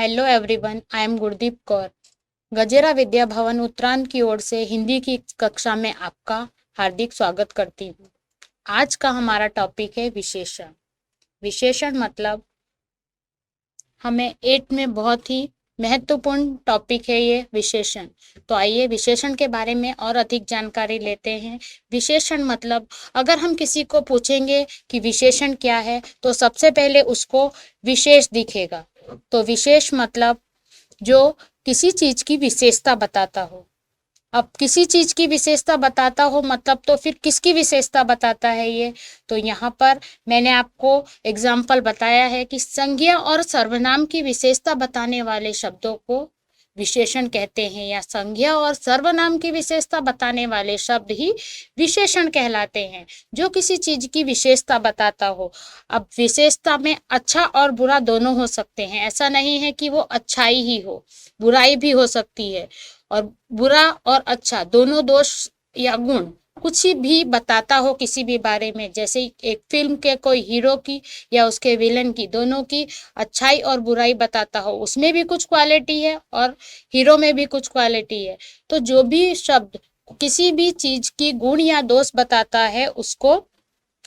Hello everyone, I am Gurdeep Kaur. Gajera Vidya Bhavan उत्तरांत की ओर से हिंदी की कक्षा में आपका हार्दिक स्वागत करती हूँ। आज का हमारा टॉपिक है विशेषण। विशेषण मतलब हमें 8 में बहुत ही महत्वपूर्ण टॉपिक है ये विशेषण। तो आइए विशेषण के बारे में और अधिक जानकारी लेते हैं। विशेषण मतलब अगर हम किसी को पूछेंगे कि विशेषण क्या है तो सबसे पहले उसको विशेष दिखेगा। तो विशेष मतलब जो किसी चीज की विशेषता बताता हो। अब किसी चीज की विशेषता बताता हो मतलब तो फिर किसकी विशेषता बताता है ये। तो यहाँ पर मैंने आपको एग्जाम्पल बताया है कि संज्ञा और सर्वनाम की विशेषता बताने वाले शब्दों को विशेषण कहते हैं, या संज्ञा और सर्वनाम की विशेषता बताने वाले शब्द ही विशेषण कहलाते हैं, जो किसी चीज की विशेषता बताता हो। अब विशेषता में अच्छा और बुरा दोनों हो सकते हैं, ऐसा नहीं है कि वो अच्छाई ही हो, बुराई भी हो सकती है। और बुरा और अच्छा दोनों दोष या गुण कुछ भी बताता हो किसी भी बारे में, जैसे एक फिल्म के कोई हीरो की या उसके विलन की, दोनों की अच्छाई और बुराई बताता हो, उसमें भी कुछ क्वालिटी है और हीरो में भी कुछ क्वालिटी है। तो जो भी शब्द किसी भी चीज की गुण या दोष बताता है उसको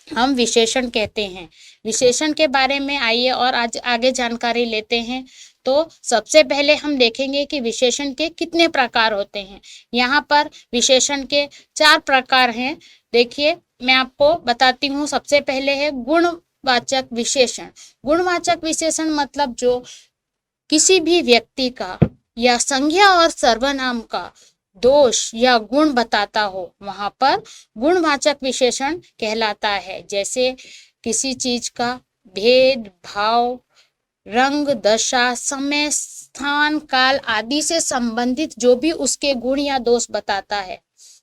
हम विशेषण कहते हैं। विशेषण के बारे में आइए और आज आगे जानकारी लेते हैं। तो सबसे पहले हम देखेंगे कि विशेषण के कितने प्रकार होते हैं। यहाँ पर विशेषण के 4 प्रकार हैं। देखिए मैं आपको बताती हूँ। सबसे पहले है गुणवाचक विशेषण। गुणवाचक विशेषण मतलब जो किसी भी व्यक्ति का या संज्ञा और सर्वनाम का दोष या गुण बताता हो, वहां पर गुणवाचक विशेषण कहलाता है। जैसे किसी चीज का भेद भाव, रंग, दशा, समय, स्थान, काल आदि से संबंधित जो भी उसके गुण या दोष बताता है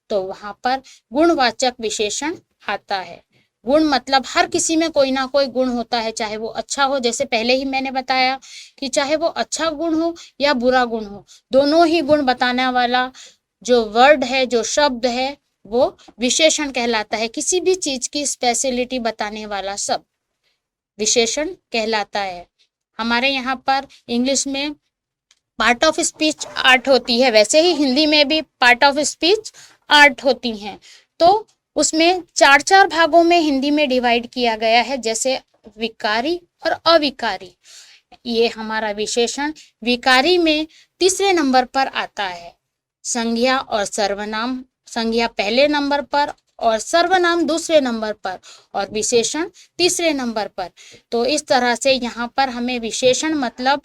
तो वहां पर गुणवाचक विशेषण आता है। गुण मतलब हर किसी में कोई ना कोई गुण होता है, चाहे वो अच्छा हो, जैसे पहले ही मैंने बताया कि चाहे वो अच्छा गुण हो या बुरा गुण हो, दोनों ही गुण बताने वाला जो वर्ड है, जो शब्द है, वो विशेषण कहलाता है। किसी भी चीज की स्पेशलिटी बताने वाला शब्द विशेषण कहलाता है। हमारे यहाँ पर इंग्लिश में पार्ट ऑफ स्पीच आर्ट होती है, वैसे ही हिंदी में भी पार्ट ऑफ स्पीच आर्ट होती हैं। तो उसमें 4-4 भागों में हिंदी में डिवाइड किया गया है, जैसे विकारी और अविकारी। ये हमारा विशेषण विकारी में तीसरे नंबर पर आता है। संज्ञा और सर्वनाम, संज्ञा पहले नंबर पर और सर्वनाम दूसरे नंबर पर और विशेषण तीसरे नंबर पर। तो इस तरह से यहाँ पर हमें विशेषण मतलब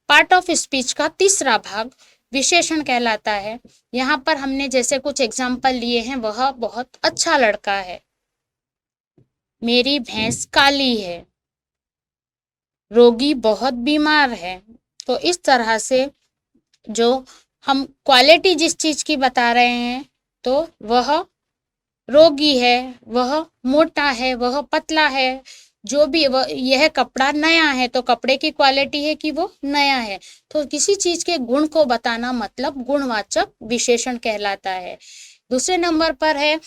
पार्ट ऑफ स्पीच का तीसरा भाग विशेषण कहलाता है। यहाँ पर हमने जैसे कुछ एग्जाम्पल लिए हैं, वह बहुत अच्छा लड़का है, मेरी भैंस काली है, रोगी बहुत बीमार है। तो इस तरह से जो हम क्वालिटी जिस चीज की बता रहे हैं, तो वह रोगी है, वह मोटा है, वह पतला है, जो भी वह, यह कपड़ा नया है, तो कपड़े की क्वालिटी है कि वो नया है। तो किसी चीज के गुण को बताना मतलब गुणवाचक विशेषण कहलाता है। दूसरे नंबर पर है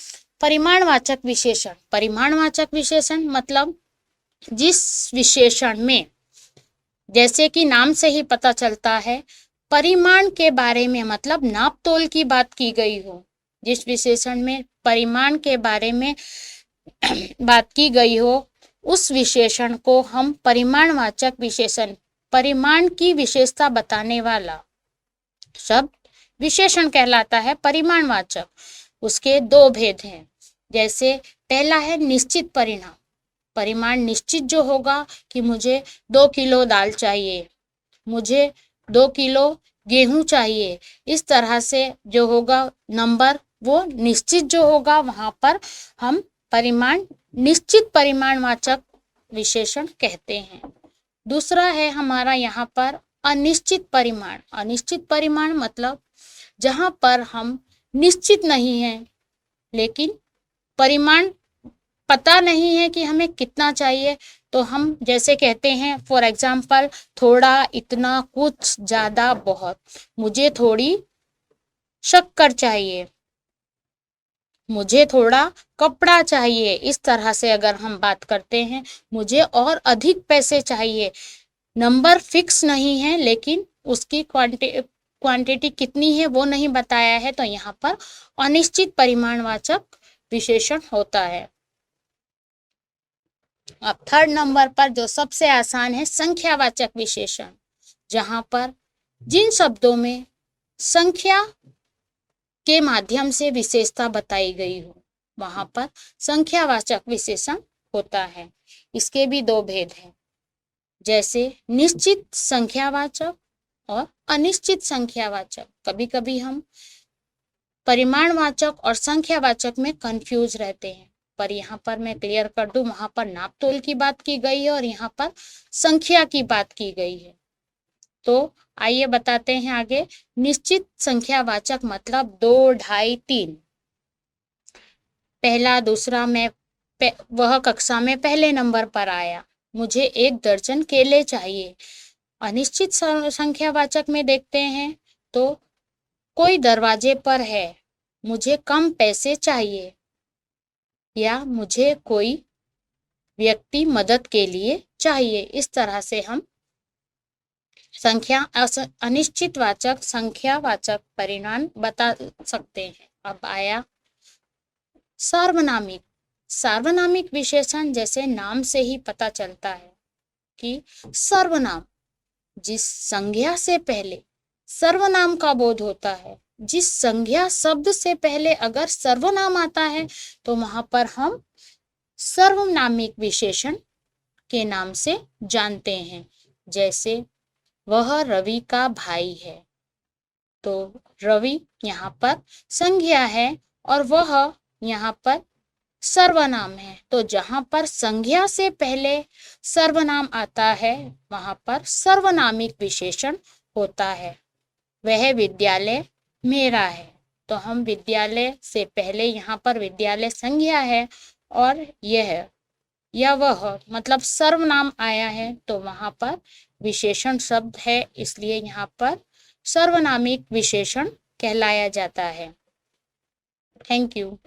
परिमाणवाचक विशेषण। परिमाणवाचक विशेषण मतलब जिस विशेषण में, जैसे कि नाम से ही पता चलता है, परिमाण के बारे में मतलब नाप तोल की बात की गई हो, जिस विशेषण में परिमाण के बारे में बात की गई हो, उस विशेषण को हम परिमाणवाचक विशेषण, परिमाण की विशेषता बताने वाला शब्द विशेषण कहलाता है परिमाणवाचक। उसके 2 भेद हैं। जैसे पहला है निश्चित परिमाण। परिमाण निश्चित जो होगा कि मुझे 2 किलो दाल चाहिए, मुझे 2 किलो गेहूं चाहिए, इस तरह से जो होगा नंबर, वो निश्चित जो होगा वहां पर हम परिमाण, निश्चित परिमाणवाचक विशेषण कहते हैं। दूसरा है हमारा यहाँ पर अनिश्चित परिमाण। अनिश्चित परिमाण मतलब जहां पर हम निश्चित नहीं है, लेकिन परिमाण पता नहीं है कि हमें कितना चाहिए, तो हम जैसे कहते हैं फॉर एग्जाम्पल थोड़ा, इतना, कुछ, ज्यादा, बहुत। मुझे थोड़ी शक्कर चाहिए, मुझे थोड़ा कपड़ा चाहिए, इस तरह से अगर हम बात करते हैं। मुझे और अधिक पैसे चाहिए, नंबर फिक्स नहीं है, लेकिन उसकी क्वांटिटी कितनी है वो नहीं बताया है, तो यहाँ पर अनिश्चित परिमाणवाचक विशेषण होता है। अब थर्ड नंबर पर जो सबसे आसान है, संख्यावाचक विशेषण, जहां पर जिन शब्दों में संख्या के माध्यम से विशेषता बताई गई हो वहां पर संख्यावाचक विशेषण होता है। इसके भी दो भेद हैं, जैसे निश्चित संख्यावाचक और अनिश्चित संख्यावाचक। कभी कभी हम परिमाणवाचक और संख्यावाचक में कंफ्यूज रहते हैं, पर यहाँ पर मैं क्लियर कर दूं, वहां पर नाप तोल की बात की गई है और यहाँ पर संख्या की बात की गई है। तो आइए बताते हैं आगे। निश्चित संख्यावाचक मतलब 2, 2.5, 3। पहला दूसरा मैं वह कक्षा में पहले नंबर पर आया, मुझे 1 दर्जन केले चाहिए। अनिश्चित संख्यावाचक में देखते हैं तो कोई दरवाजे पर है, मुझे कम पैसे चाहिए, या मुझे कोई व्यक्ति मदद के लिए चाहिए। इस तरह से हम अनिश्चित वाचक संख्यावाचक परिणाम बता सकते हैं। अब आया सार्वनामिक। सार्वनामिक विशेषण जैसे नाम से ही पता चलता है कि सर्वनाम, जिस संज्ञा से पहले सर्वनाम का बोध होता है, जिस संज्ञा शब्द से पहले अगर सर्वनाम आता है तो वहां पर हम सर्वनामिक विशेषण के नाम से जानते हैं। जैसे वह रवि का भाई है, तो रवि यहाँ पर संज्ञा है और वह यहाँ पर सर्वनाम है। तो जहां पर संज्ञा से पहले सर्वनाम आता है वहां पर सर्वनामिक विशेषण होता है। वह विद्यालय मेरा है, तो हम विद्यालय से पहले यहाँ पर विद्यालय संज्ञा है और यह या वह मतलब सर्वनाम आया है, तो वहां पर विशेषण शब्द है, इसलिए यहाँ पर सर्वनामिक विशेषण कहलाया जाता है। Thank you.